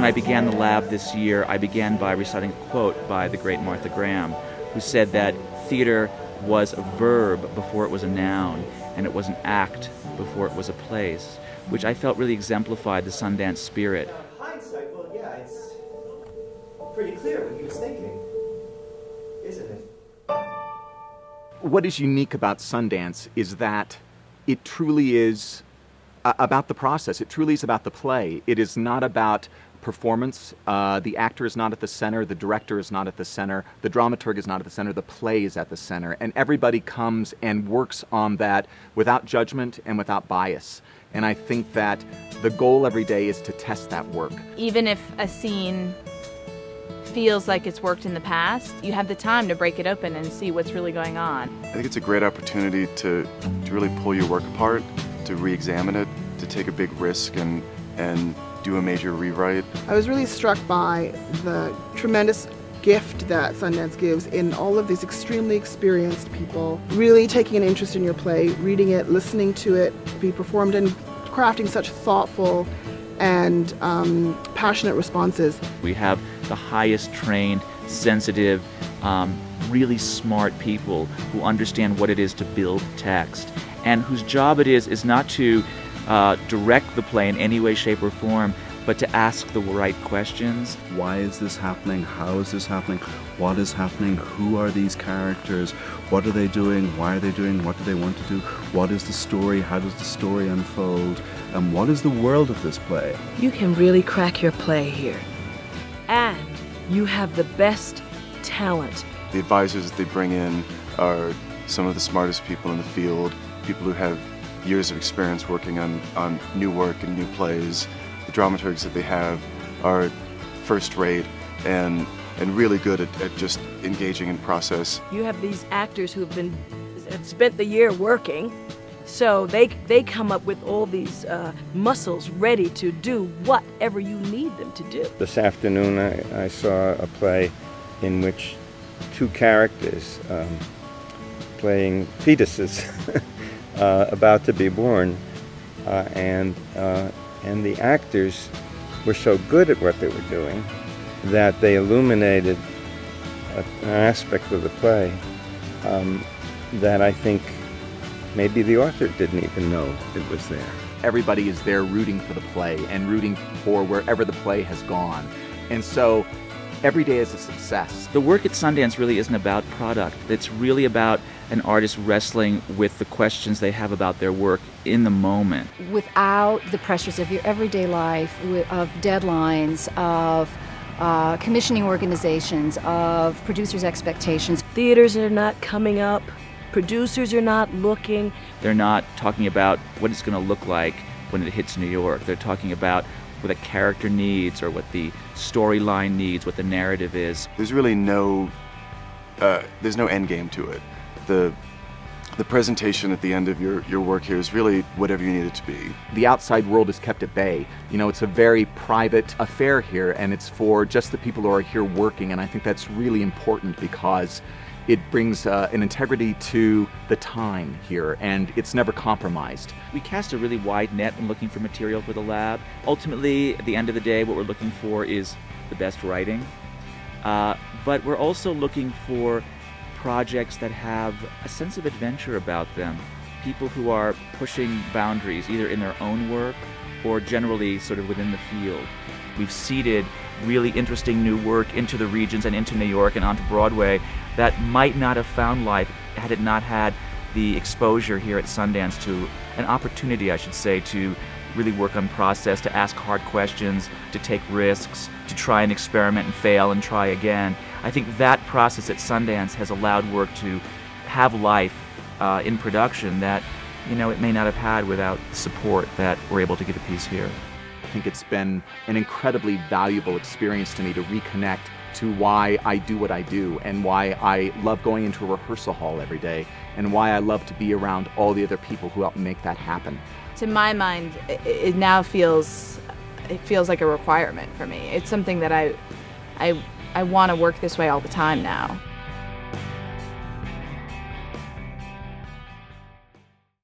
when I began the lab this year, I began by reciting a quote by the great Martha Graham, who said that theater was a verb before it was a noun, and it was an act before it was a place, which I felt really exemplified the Sundance spirit. In hindsight, well, yeah, it's pretty clear what he was thinking, isn't it? What is unique about Sundance is that it truly is about the process. It truly is about the play. It is not about performance. The actor is not at the center. The director is not at the center. The dramaturg is not at the center. The play is at the center. And everybody comes and works on that without judgment and without bias. And I think that the goal every day is to test that work. Even if a scene feels like it's worked in the past, you have the time to break it open and see what's really going on. I think it's a great opportunity to really pull your work apart, to re-examine it, to take a big risk and do a major rewrite. I was really struck by the tremendous gift that Sundance gives in all of these extremely experienced people really taking an interest in your play, reading it, listening to it be performed, and crafting such thoughtful and passionate responses. We have the highest trained, sensitive, really smart people who understand what it is to build text, and whose job it is not to direct the play in any way, shape, or form, but to ask the right questions. Why is this happening? How is this happening? What is happening? Who are these characters? What are they doing? Why are they doing? What do they want to do? What is the story? How does the story unfold? And what is the world of this play? You can really crack your play here. And you have the best talent. The advisors that they bring in are some of the smartest people in the field, people who have years of experience working on new work and new plays. The dramaturgs that they have are first rate and really good at just engaging in process. You have these actors who have spent the year working, so they come up with all these muscles ready to do whatever you need them to do. This afternoon I saw a play in which two characters playing fetuses about to be born, and the actors were so good at what they were doing that they illuminated an aspect of the play that I think maybe the author didn't even know it was there. Everybody is there rooting for the play and rooting for wherever the play has gone. And so every day is a success. The work at Sundance really isn't about product. It's really about an artist wrestling with the questions they have about their work in the moment. Without the pressures of your everyday life, of deadlines, of commissioning organizations, of producers' expectations. Theaters are not coming up. Producers are not looking. They're not talking about what it's going to look like when it hits New York. They're talking about what a character needs or what the storyline needs, what the narrative is. There's really no end game to it. The presentation at the end of your work here is really whatever you need it to be. The outside world is kept at bay. You know, it's a very private affair here, and it's for just the people who are here working, and I think that's really important because it brings an integrity to the time here, and it's never compromised. We cast a really wide net in looking for material for the lab. Ultimately, at the end of the day, what we're looking for is the best writing, but we're also looking for projects that have a sense of adventure about them. People who are pushing boundaries, either in their own work or generally sort of within the field. We've seeded really interesting new work into the regions and into New York and onto Broadway that might not have found life had it not had the exposure here at Sundance, to an opportunity, I should say, to really work on process, to ask hard questions, to take risks, to try and experiment and fail and try again. I think that process at Sundance has allowed work to have life in production that, you know, it may not have had without the support that we're able to give a piece here. I think it's been an incredibly valuable experience to me to reconnect to why I do what I do and why I love going into a rehearsal hall every day and why I love to be around all the other people who help make that happen. To my mind, it now feels like a requirement for me. It's something that I want to work this way all the time now.